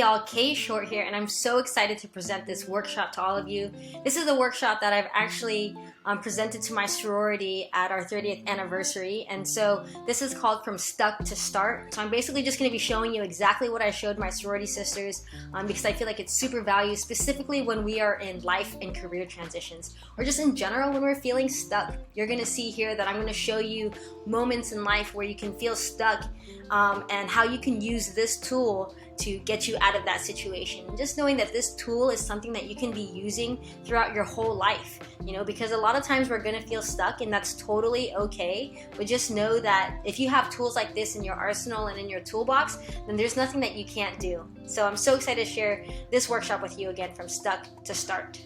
y'all, Kay Short here, and I'm so excited to present this workshop to all of you. This is a workshop that I've actually presented to my sorority at our 30th anniversary, and so this is called From Stuck to Start. So I'm basically just going to be showing you exactly what I showed my sorority sisters because I feel like it's super valued, specifically when we are in life and career transitions, or just in general when we're feeling stuck. You're going to see here that I'm going to show you moments in life where you can feel stuck and how you can use this tool to get you out of that situation. And just knowing that this tool is something that you can be using throughout your whole life, because a lot of times we're gonna feel stuck, and that's totally okay. But just know that if you have tools like this in your arsenal and in your toolbox, then there's nothing that you can't do. So I'm so excited to share this workshop with you again, From Stuck to Start.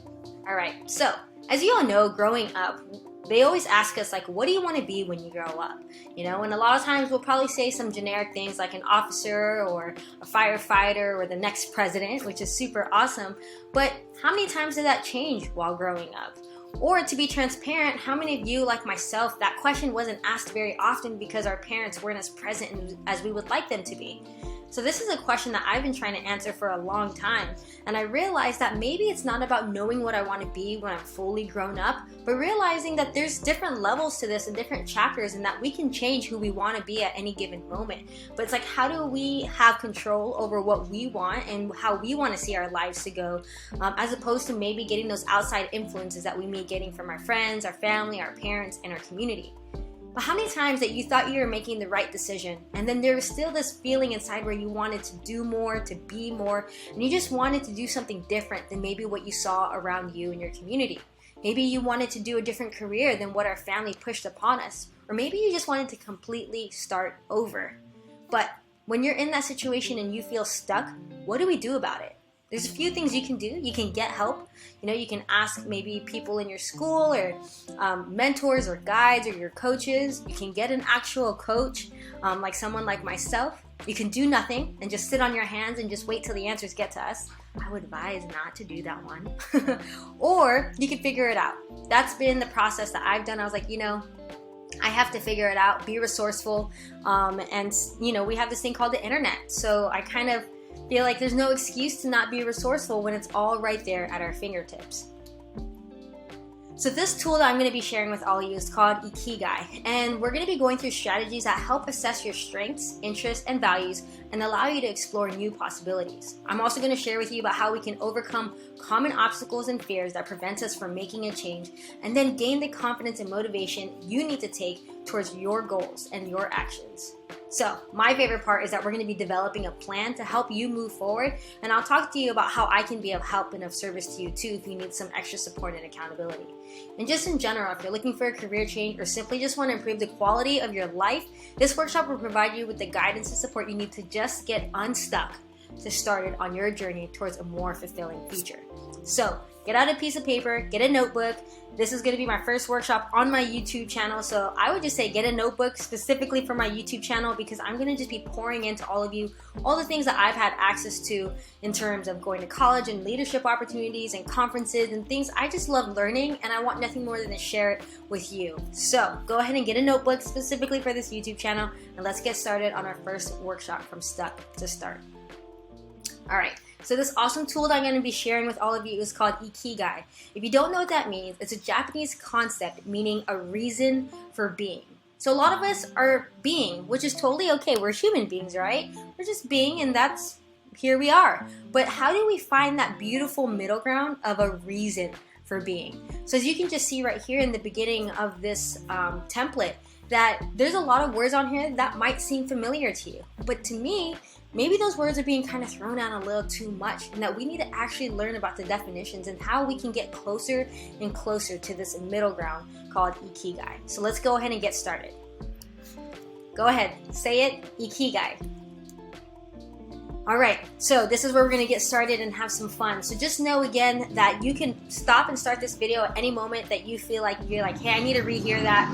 All right, so as you all know, growing up, they always ask us, like, what do you want to be when you grow up? And a lot of times we'll probably say some generic things like an officer or a firefighter or the next president, which is super awesome. But how many times did that change while growing up? Or to be transparent, how many of you, like myself, that question wasn't asked very often because our parents weren't as present as we would like them to be? So this is a question that I've been trying to answer for a long time, and I realized that maybe it's not about knowing what I want to be when I'm fully grown up, but realizing that there's different levels to this and different chapters, and that we can change who we want to be at any given moment. But it's like, how do we have control over what we want and how we want to see our lives to go, as opposed to maybe getting those outside influences that we may be getting from our friends, our family, our parents, and our community. But how many times that you thought you were making the right decision, and then there was still this feeling inside where you wanted to do more, to be more, and you just wanted to do something different than maybe what you saw around you in your community? Maybe you wanted to do a different career than what our family pushed upon us, or maybe you just wanted to completely start over. But when you're in that situation and you feel stuck, what do we do about it? There's a few things you can do. You can get help. You can ask maybe people in your school or mentors or guides or your coaches. You can get an actual coach, like someone like myself. You can do nothing and just sit on your hands and just wait till the answers get to us. I would advise not to do that one. Or you can figure it out. That's been the process that I've done. I was like, I have to figure it out, be resourceful. And we have this thing called the internet. So I kind of feel like there's no excuse to not be resourceful when it's all right there at our fingertips. So this tool that I'm going to be sharing with all of you is called Ikigai, and we're going to be going through strategies that help assess your strengths, interests, and values and allow you to explore new possibilities. I'm also going to share with you about how we can overcome common obstacles and fears that prevent us from making a change, and then gain the confidence and motivation you need to take towards your goals and your actions. So my favorite part is that we're going to be developing a plan to help you move forward, and I'll talk to you about how I can be of help and of service to you too if you need some extra support and accountability. And just in general, if you're looking for a career change or simply just want to improve the quality of your life, this workshop will provide you with the guidance and support you need to just get unstuck to started on your journey towards a more fulfilling future. So get out a piece of paper, get a notebook. This is going to be my first workshop on my YouTube channel, so I would just say get a notebook specifically for my YouTube channel, because I'm going to just be pouring into all of you all the things that I've had access to in terms of going to college and leadership opportunities and conferences and things I just love learning, and I want nothing more than to share it with you. So go ahead and get a notebook specifically for this YouTube channel, and let's get started on our first workshop, From Stuck to Start. All right. So this awesome tool that I'm going to be sharing with all of you is called Ikigai. If you don't know what that means, it's a Japanese concept meaning a reason for being. So a lot of us are being, which is totally okay. We're human beings, right? We're just being, and here we are. But how do we find that beautiful middle ground of a reason for being? So as you can just see right here in the beginning of this template, that there's a lot of words on here that might seem familiar to you. But to me, maybe those words are being kind of thrown out a little too much, and that we need to actually learn about the definitions and how we can get closer and closer to this middle ground called Ikigai. So let's go ahead and get started. Go ahead, say it, Ikigai. All right, so this is where we're gonna get started and have some fun. So just know again that you can stop and start this video at any moment that you feel like you're like, hey, I need to rehear that,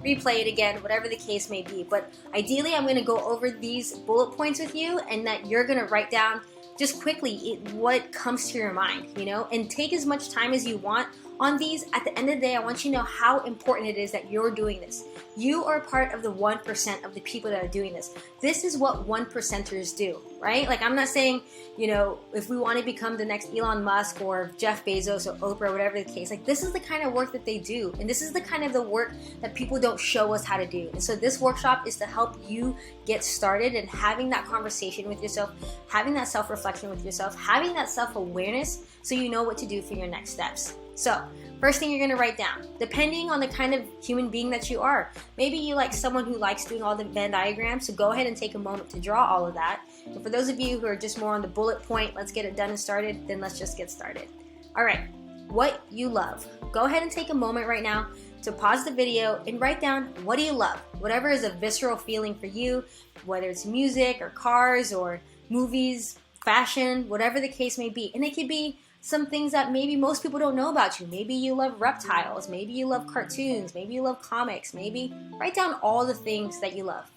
replay it again, whatever the case may be. But ideally, I'm going to go over these bullet points with you, and that you're going to write down just quickly what comes to your mind, and take as much time as you want on these, at the end of the day, I want you to know how important it is that you're doing this. You are part of the 1% of the people that are doing this. This is what 1%ers do, right? Like, I'm not saying, if we want to become the next Elon Musk or Jeff Bezos or Oprah, whatever the case, like, this is the kind of work that they do. And this is the kind of the work that people don't show us how to do. And so this workshop is to help you get started and having that conversation with yourself, having that self-reflection with yourself, having that self-awareness so you know what to do for your next steps. So, first thing you're going to write down, depending on the kind of human being that you are. Maybe you like someone who likes doing all the Venn diagrams, so go ahead and take a moment to draw all of that. And for those of you who are just more on the bullet point, let's get it done and started, then let's just get started. All right, what you love. Go ahead and take a moment right now to pause the video and write down, what do you love? Whatever is a visceral feeling for you, whether it's music or cars or movies, fashion, whatever the case may be. And it could be some things that maybe most people don't know about you. Maybe you love reptiles, maybe you love cartoons, maybe you love comics, maybe write down all the things that you love.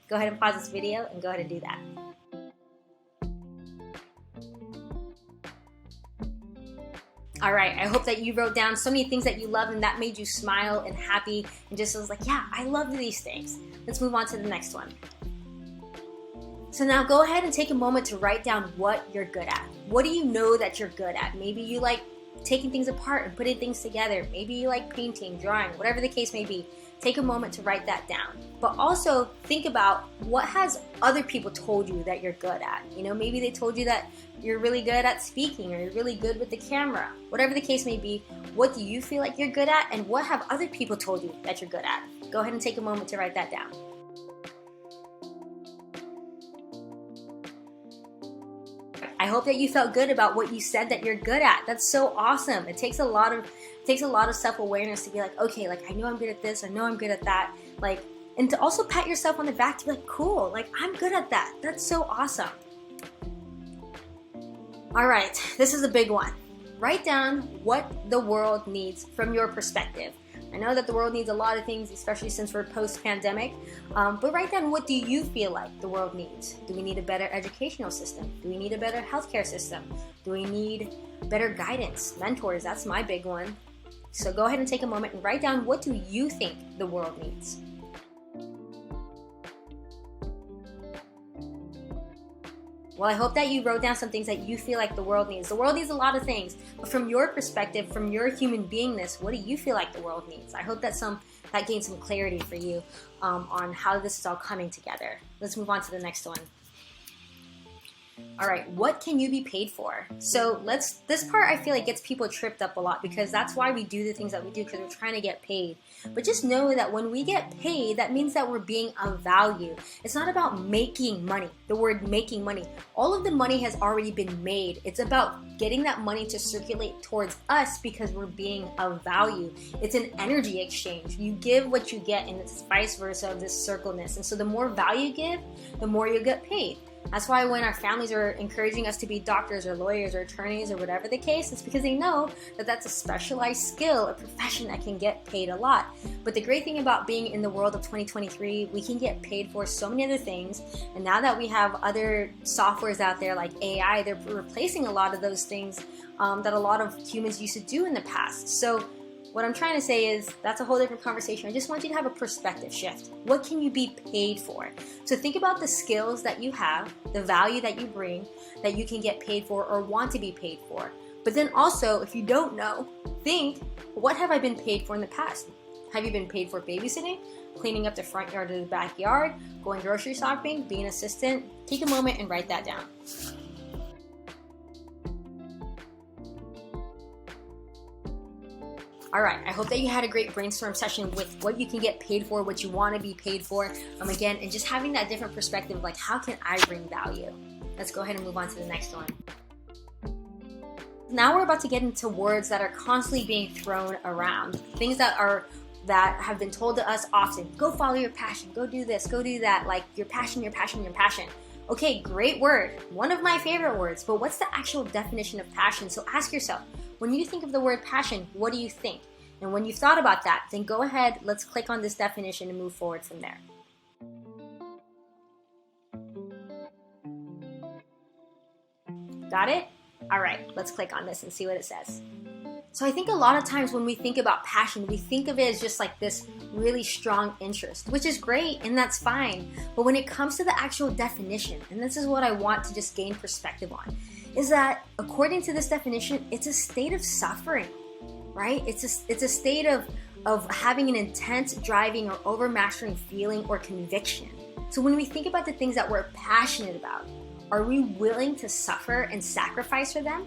Go ahead and pause this video and go ahead and do that. All right, I hope that you wrote down so many things that you love and that made you smile and happy and just was like, yeah, I love these things. Let's move on to the next one. So now go ahead and take a moment to write down what you're good at. What do you know that you're good at? Maybe you like taking things apart and putting things together. Maybe you like painting, drawing, whatever the case may be. Take a moment to write that down. But also think about, what has other people told you that you're good at? Maybe they told you that you're really good at speaking or you're really good with the camera. Whatever the case may be, what do you feel like you're good at, and what have other people told you that you're good at? Go ahead and take a moment to write that down. I hope that you felt good about what you said that you're good at. That's so awesome. It takes a lot of self-awareness to be like, okay, like, I know I'm good at this, I know I'm good at that, like, and to also pat yourself on the back to be like, cool, like, I'm good at that. That's so awesome. All right, this is a big one. Write down what the world needs from your perspective. I know that the world needs a lot of things, especially since we're post-pandemic, but write down, what do you feel like the world needs? Do we need a better educational system? Do we need a better healthcare system? Do we need better guidance, mentors? That's my big one. So go ahead and take a moment and write down, what do you think the world needs? Well, I hope that you wrote down some things that you feel like the world needs. The world needs a lot of things, but from your perspective, from your human beingness, what do you feel like the world needs? I hope that gained some clarity for you on how this is all coming together. Let's move on to the next one. All right, what can you be paid for? So this part I feel like gets people tripped up a lot, because that's why we do the things that we do, because we're trying to get paid. But just know that when we get paid, that means that we're being of value. It's not about making money, the word making money. All of the money has already been made. It's about getting that money to circulate towards us because we're being of value. It's an energy exchange. You give what you get, and it's vice versa of this circleness. And so the more value you give, the more you get paid. That's why when our families are encouraging us to be doctors or lawyers or attorneys or whatever the case, it's because they know that that's a specialized skill, a profession that can get paid a lot. But the great thing about being in the world of 2023, we can get paid for so many other things. And now that we have other softwares out there like AI, they're replacing a lot of those things that a lot of humans used to do in the past. So what I'm trying to say is, that's a whole different conversation. I just want you to have a perspective shift. What can you be paid for? So think about the skills that you have, the value that you bring, that you can get paid for or want to be paid for. But then also, if you don't know, think, what have I been paid for in the past? Have you been paid for babysitting, cleaning up the front yard or the backyard, going grocery shopping, being an assistant? Take a moment and write that down. All right, I hope that you had a great brainstorm session with what you can get paid for, what you want to be paid for, again, and just having that different perspective of like, how can I bring value? Let's go ahead and move on to the next one. Now we're about to get into words that are constantly being thrown around, things that have been told to us often. Go follow your passion, go do this, go do that, like your passion, your passion, your passion. Okay, great word, one of my favorite words, but what's the actual definition of passion? So ask yourself, when you think of the word passion, what do you think? And when you've thought about that, then go ahead, let's click on this definition and move forward from there. Got it? All right, let's click on this and see what it says. So I think a lot of times when we think about passion, we think of it as just like this really strong interest, which is great and that's fine. But when it comes to the actual definition, and this is what I want to just gain perspective on, is that according to this definition, it's a state of suffering, right? It's a state of having an intense, driving, or overmastering feeling or conviction. So when we think about the things that we're passionate about, are we willing to suffer and sacrifice for them?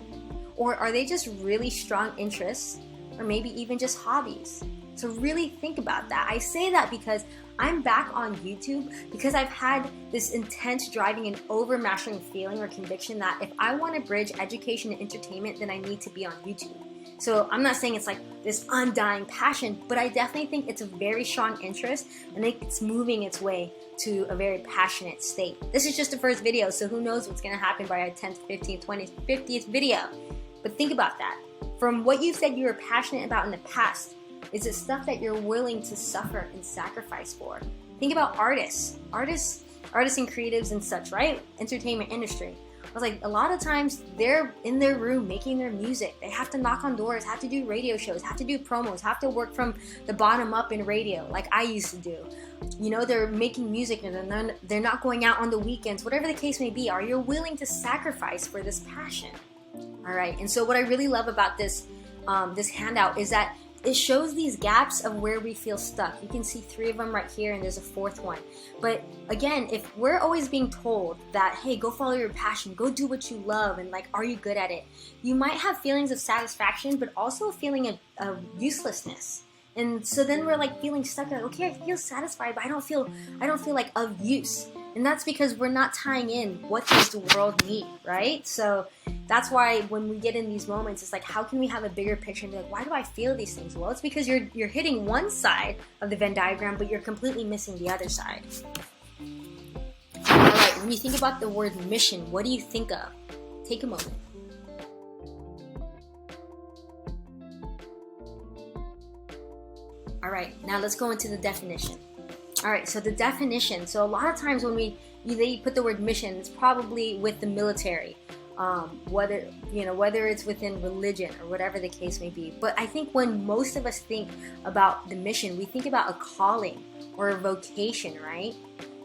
Or are they just really strong interests, or maybe even just hobbies? So really think about that. I say that because I'm back on YouTube because I've had this intense driving and overmastering feeling or conviction that if I want to bridge education and entertainment, then I need to be on YouTube. So I'm not saying it's like this undying passion, but I definitely think it's a very strong interest and it's moving its way to a very passionate state. This is just the first video, so who knows what's going to happen by our 10th, 15th, 20th, 50th video. But think about that. From what you said you were passionate about in the past, is it stuff that you're willing to suffer and sacrifice for? Think about artists and creatives and such, right? Entertainment industry. I was like, a lot of times they're in their room making their music. They have to knock on doors, have to do radio shows, have to do promos, have to work from the bottom up in radio like I used to do. You know, they're making music and they're not going out on the weekends, whatever the case may be. Are you willing to sacrifice for this passion? All right, and so what I really love about this handout is that it shows these gaps of where we feel stuck. You can see 3 of them right here, and there's a 4th one. But again, if we're always being told that, hey, go follow your passion, go do what you love, and like, are you good at it? You might have feelings of satisfaction, but also a feeling of uselessness. And so then we're like feeling stuck, like, okay, I feel satisfied, but I don't feel like of use. And that's because we're not tying in what does the world need, right? So that's why when we get in these moments, it's like, how can we have a bigger picture and be like, why do I feel these things? Well, it's because you're hitting one side of the Venn diagram, but you're completely missing the other side. All right, when you think about the word mission, what do you think of? Take a moment. All right, now let's go into the definition. All right, so the definition. So a lot of times when they put the word mission, it's probably with the military, whether it's within religion or whatever the case may be. But I think when most of us think about the mission, we think about a calling or a vocation, right?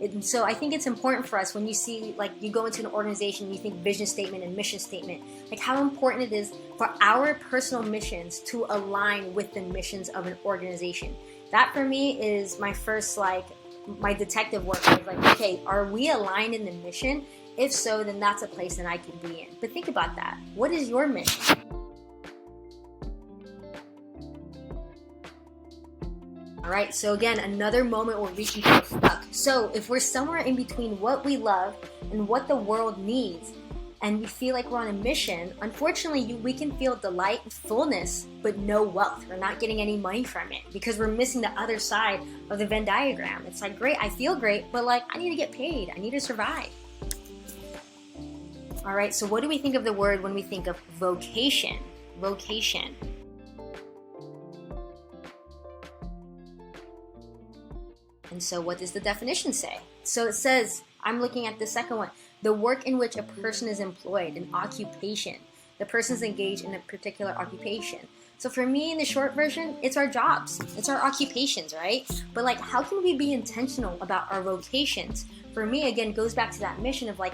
And so I think it's important for us when you see, like, you go into an organization, you think vision statement and mission statement, like how important it is for our personal missions to align with the missions of an organization. That for me is my first, like, my detective work. Like, okay, are we aligned in the mission? If so, then that's a place that I can be in. But think about that. What is your mission? All right, so again, another moment where we can get stuck. So if we're somewhere in between what we love and what the world needs, and we feel like we're on a mission, unfortunately, we can feel delight and fullness, but no wealth. We're not getting any money from it because we're missing the other side of the Venn diagram. It's like, great, I feel great, but like, I need to get paid. I need to survive. All right, so what do we think of the word when we think of vocation? Vocation. And so what does the definition say? So it says, I'm looking at the second one, the work in which a person is employed, an occupation. The person's engaged in a particular occupation. So for me, in the short version, it's our jobs. It's our occupations, right? But like, how can we be intentional about our vocations? For me, again, goes back to that mission of like,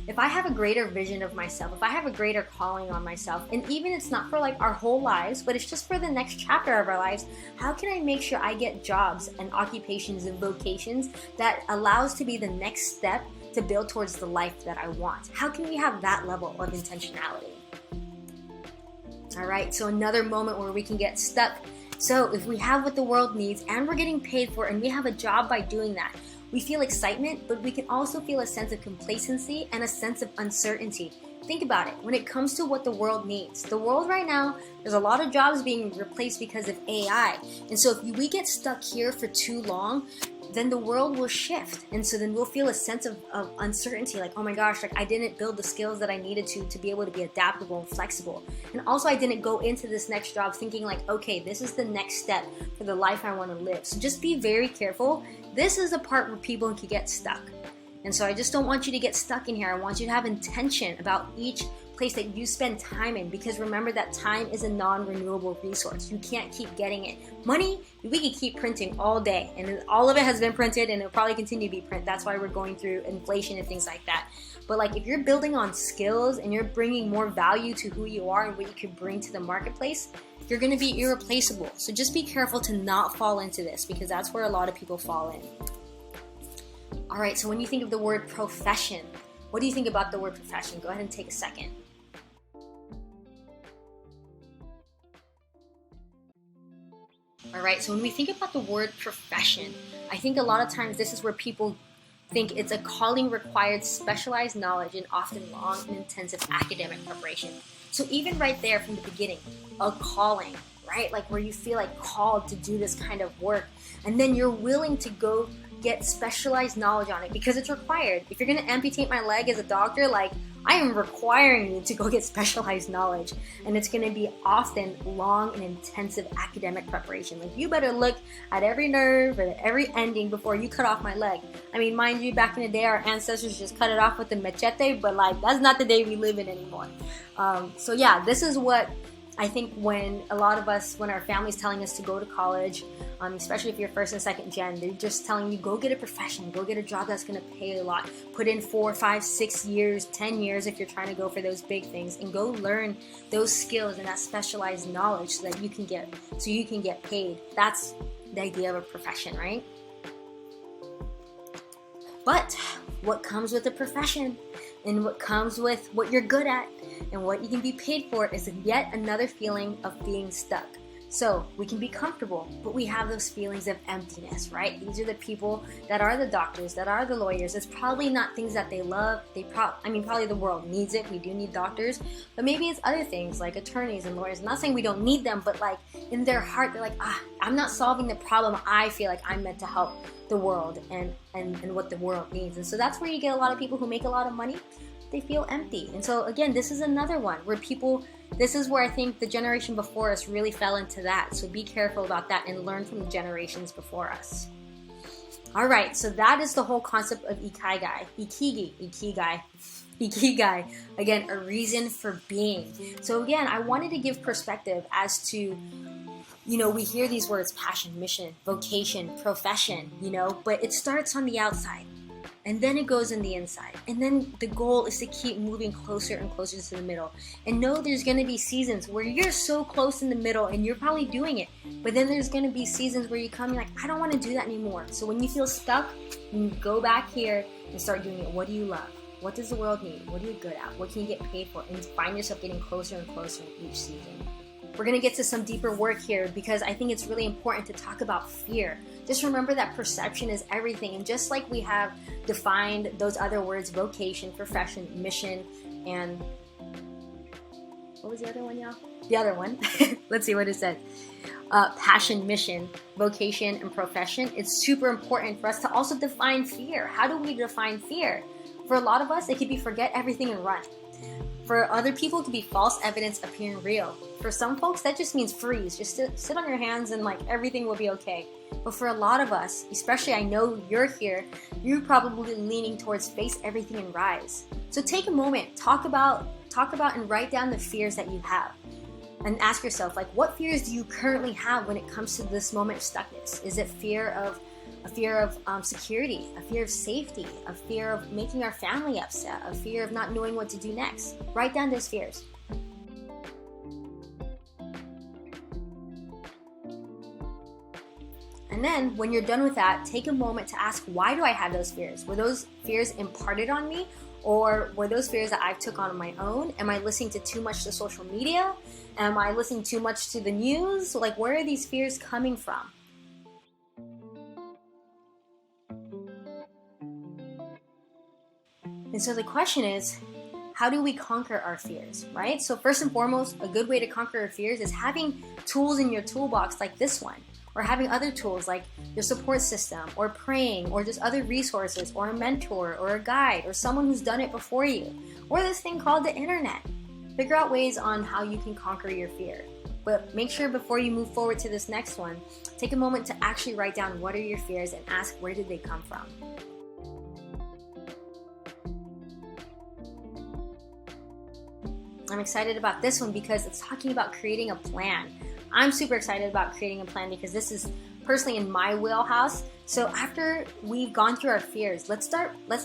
if I have a greater vision of myself, if I have a greater calling on myself, and even it's not for like our whole lives, but it's just for the next chapter of our lives, how can I make sure I get jobs and occupations and vocations that allows to be the next step to build towards the life that I want? How can we have that level of intentionality? All right, so another moment where we can get stuck. So if we have what the world needs and we're getting paid for it and we have a job by doing that, we feel excitement, but we can also feel a sense of complacency and a sense of uncertainty. Think about it. When it comes to what the world needs, the world right now, there's a lot of jobs being replaced because of AI. And so if we get stuck here for too long, then the world will shift. And so then we'll feel a sense of uncertainty, like, oh my gosh, like I didn't build the skills that I needed to be able to be adaptable and flexible. And also I didn't go into this next job thinking like, okay, this is the next step for the life I want to live. So just be very careful. This is the part where people can get stuck. And so I just don't want you to get stuck in here. I want you to have intention about each place that you spend time in, because remember that time is a non-renewable resource. You can't keep getting it. Money, we can keep printing all day, and all of it has been printed, and it'll probably continue to be printed. That's why we're going through inflation and things like that. But like, if you're building on skills and you're bringing more value to who you are and what you can bring to the marketplace, you're going to be irreplaceable. So just be careful to not fall into this, because that's where a lot of people fall in. All right, so when you think of the word profession, what do you think about the word profession? Go ahead and take a second. All right, so when we think about the word profession, I think a lot of times this is where people think it's a calling required specialized knowledge and often long and intensive academic preparation. So even right there from the beginning, a calling, right? Like where you feel like called to do this kind of work, and then you're willing to go get specialized knowledge on it because it's required. If you're gonna amputate my leg as a doctor, like, I am requiring you to go get specialized knowledge, and it's gonna be often long and intensive academic preparation. Like, you better look at every nerve and every ending before you cut off my leg. I mean, mind you, back in the day, our ancestors just cut it off with a machete, but like, that's not the day we live in anymore. So yeah, this is what I think when a lot of us, when our family's telling us to go to college, especially if you're first and second gen, they're just telling you, go get a profession, go get a job that's going to pay a lot, put in 4, 5, 6 years, 10 years if you're trying to go for those big things, and go learn those skills and that specialized knowledge so that you can get paid. That's the idea of a profession, right? But what comes with a profession, and what comes with what you're good at and what you can be paid for, is yet another feeling of being stuck. So we can be comfortable, but we have those feelings of emptiness, right? These are the people that are the doctors, that are the lawyers. It's probably not things that they love. Probably the world needs it. We do need doctors, but maybe it's other things like attorneys and lawyers. I'm not saying we don't need them, but like in their heart, they're like, I'm not solving the problem I feel like I'm meant to help the world and what the world needs. And so that's where you get a lot of people who make a lot of money, they feel empty. And so again, this is another one where this is where I think the generation before us really fell into that. So be careful about that and learn from the generations before us. All right, so that is the whole concept of Ikigai. Ikigai, again, a reason for being. So again, I wanted to give perspective as to, we hear these words, passion, mission, vocation, profession, but it starts on the outside. And then it goes in the inside. And then the goal is to keep moving closer and closer to the middle. And know there's going to be seasons where you're so close in the middle and you're probably doing it. But then there's going to be seasons where you come, you're like, I don't want to do that anymore. So when you feel stuck, you go back here and start doing it. What do you love? What does the world need? What are you good at? What can you get paid for? And find yourself getting closer and closer each season. We're going to get to some deeper work here because I think it's really important to talk about fear. Just remember that perception is everything. And just like we have defined those other words, vocation, profession, mission, and what was the other one, y'all? The other one. Let's see what it said. Passion, mission, vocation, and profession. It's super important for us to also define fear. How do we define fear? For a lot of us, it could be forget everything and run. For other people, it could be false evidence appearing real. For some folks, that just means freeze. Just sit on your hands and like everything will be okay. But for a lot of us, especially I know you're here, you're probably leaning towards face everything and rise. So take a moment, talk about and write down the fears that you have. And ask yourself, like, what fears do you currently have when it comes to this moment of stuckness? Is it a fear of security, a fear of safety, a fear of making our family upset, a fear of not knowing what to do next? Write down those fears. And then when you're done with that, take a moment to ask, why do I have those fears? Were those fears imparted on me? Or were those fears that I took on my own? Am I listening to too much to social media? Am I listening too much to the news? Like, where are these fears coming from? And so the question is, how do we conquer our fears, right? So first and foremost, a good way to conquer our fears is having tools in your toolbox like this one, or having other tools like your support system, or praying, or just other resources, or a mentor, or a guide, or someone who's done it before you, or this thing called the internet. Figure out ways on how you can conquer your fear. But make sure before you move forward to this next one, take a moment to actually write down what are your fears and ask, where did they come from? I'm excited about this one because it's talking about creating a plan. I'm super excited about creating a plan because this is personally in my wheelhouse. So after we've gone through our fears, let's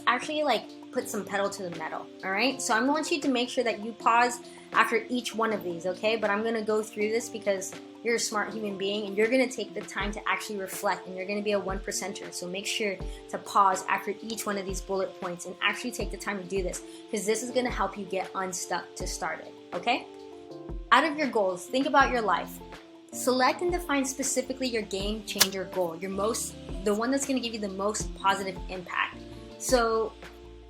actually like put some pedal to the metal, all right? So I want you to make sure that you pause after each one of these, okay? But I'm gonna go through this because you're a smart human being and you're gonna take the time to actually reflect, and you're gonna be a 1%er. So make sure to pause after each one of these bullet points and actually take the time to do this, because this is gonna help you get unstuck to start it, okay? Out of your goals, think about your life. Select and define specifically your game changer goal, the one that's gonna give you the most positive impact. So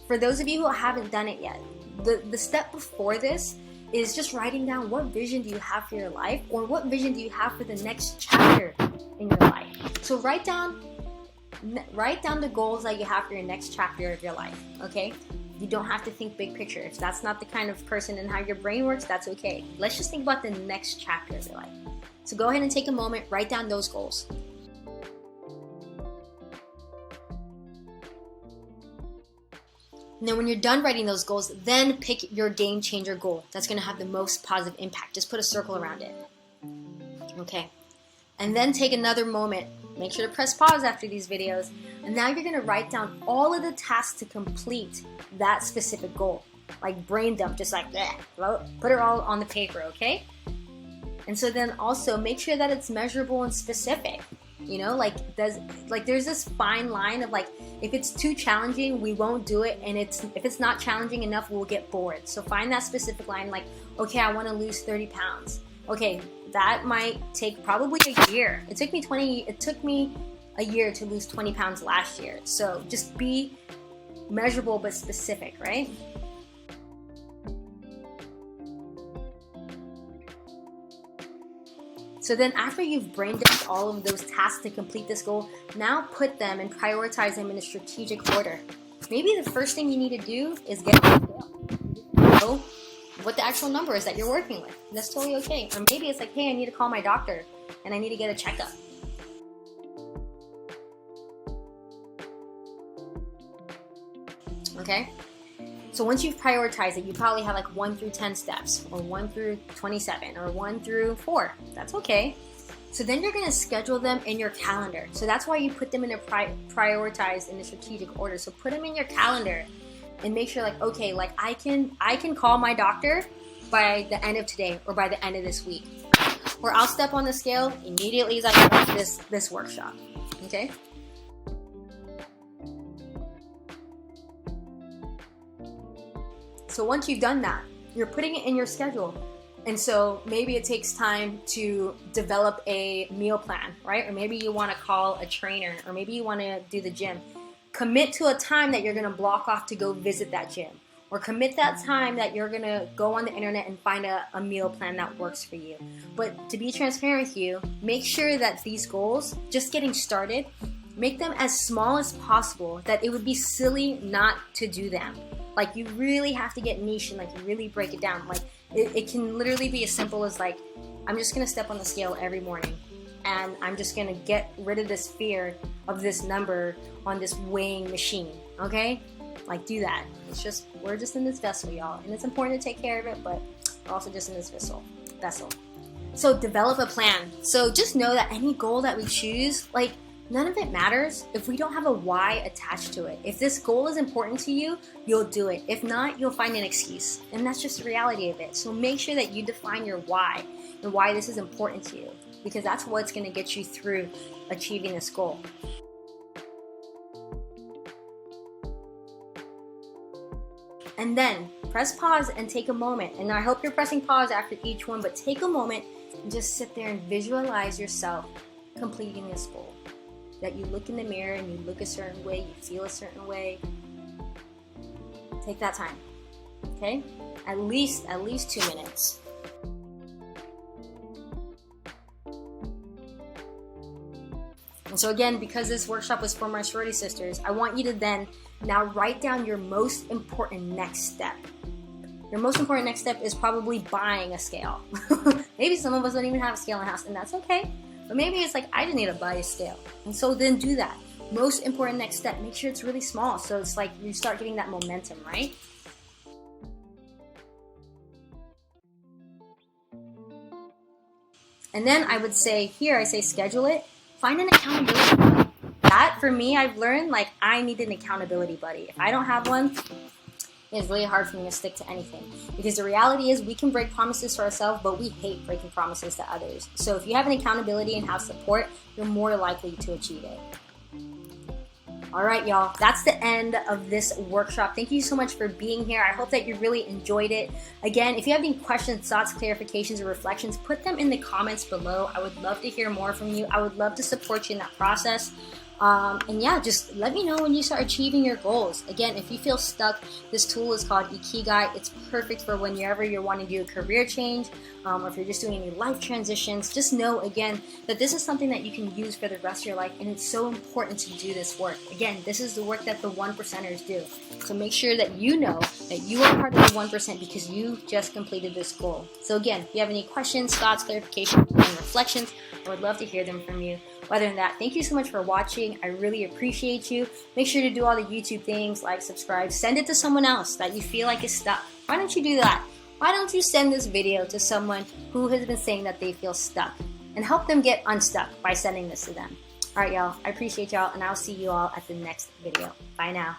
for those of you who haven't done it yet, the step before this is just writing down what vision do you have for your life, or what vision do you have for the next chapter in your life. So write down the goals that you have for your next chapter of your life, okay? You don't have to think big picture. If that's not the kind of person and how your brain works, that's okay. Let's just think about the next chapter of your life. So go ahead and take a moment, write down those goals. Now, when you're done writing those goals, then pick your game changer goal that's going to have the most positive impact. Just put a circle around it. Okay. And then take another moment. Make sure to press pause after these videos. And now you're going to write down all of the tasks to complete that specific goal. Like brain dump, just like that. Put it all on the paper, okay? And so then also make sure that it's measurable and specific. You know, there's this fine line of like, if it's too challenging, we won't do it, and if it's not challenging enough, we'll get bored. So find that specific line, like, okay, I want to lose 30 pounds. Okay, that might take probably a year. It took me a year to lose 20 pounds last year. So just be measurable but specific, right? So then after you've brain dumped all of those tasks to complete this goal, now put them and prioritize them in a strategic order. Maybe the first thing you need to do is get know what the actual number is that you're working with. And that's totally okay. Or maybe it's like, hey, I need to call my doctor and I need to get a checkup. Okay? So once you've prioritized it, you probably have like 1 through 10 steps, or 1 through 27, or 1 through 4. That's okay. So then you're going to schedule them in your calendar. So that's why you put them in a prioritized in a strategic order. So put them in your calendar and make sure like, okay, like I can call my doctor by the end of today or by the end of this week. Or I'll step on the scale immediately as I finish this workshop. Okay? So once you've done that, you're putting it in your schedule. And so maybe it takes time to develop a meal plan, right? Or maybe you want to call a trainer, or maybe you want to do the gym. Commit to a time that you're going to block off to go visit that gym. Or commit that time that you're going to go on the internet and find a meal plan that works for you. But to be transparent with you, make sure that these goals, just getting started, make them as small as possible, that it would be silly not to do them. Like, you really have to get niche and like really break it down. Like, it can literally be as simple as like, I'm just gonna step on the scale every morning, and I'm just gonna get rid of this fear of this number on this weighing machine. Okay, like do that. We're just in this vessel, y'all, and it's important to take care of it, but we're also just in this vessel. So develop a plan. So just know that any goal that we choose, like, none of it matters if we don't have a why attached to it. If this goal is important to you, you'll do it. If not, you'll find an excuse. And that's just the reality of it. So make sure that you define your why and why this is important to you, because that's what's going to get you through achieving this goal. And then press pause and take a moment. And I hope you're pressing pause after each one, but take a moment and just sit there and visualize yourself completing this goal. That you look in the mirror and you look a certain way, you feel a certain way. Take that time, okay? At least 2 minutes. And so again, because this workshop was for my sorority sisters, I want you to then now write down your most important next step. Your most important next step is probably buying a scale. Maybe some of us don't even have a scale in the house, and that's okay. But maybe it's like, I just need to buy a scale. And so then do that. Most important next step, make sure it's really small. So it's like you start getting that momentum, right? And then I would say here, I say schedule it. Find an accountability buddy. That, for me, I've learned, like, I need an accountability buddy. If I don't have one, it's really hard for me to stick to anything. Because the reality is we can break promises to ourselves, but we hate breaking promises to others. So if you have an accountability and have support, you're more likely to achieve it. All right, y'all, that's the end of this workshop. Thank you so much for being here. I hope that you really enjoyed it. Again, if you have any questions, thoughts, clarifications, or reflections, put them in the comments below. I would love to hear more from you. I would love to support you in that process. And yeah, just let me know when you start achieving your goals. Again, if you feel stuck, this tool is called Ikigai. It's perfect for whenever you're wanting to do a career change, or if you're just doing any life transitions. Just know, again, that this is something that you can use for the rest of your life, and it's so important to do this work. Again, this is the work that the 1%ers do. So make sure that you know that you are part of the 1% because you just completed this goal. So again, if you have any questions, thoughts, clarifications, and reflections, I would love to hear them from you. Other than that, thank you so much for watching. I really appreciate you. Make sure to do all the YouTube things, like, subscribe, send it to someone else that you feel like is stuck. Why don't you do that? Why don't you send this video to someone who has been saying that they feel stuck and help them get unstuck by sending this to them. All right, y'all. I appreciate y'all, and I'll see you all at the next video. Bye now.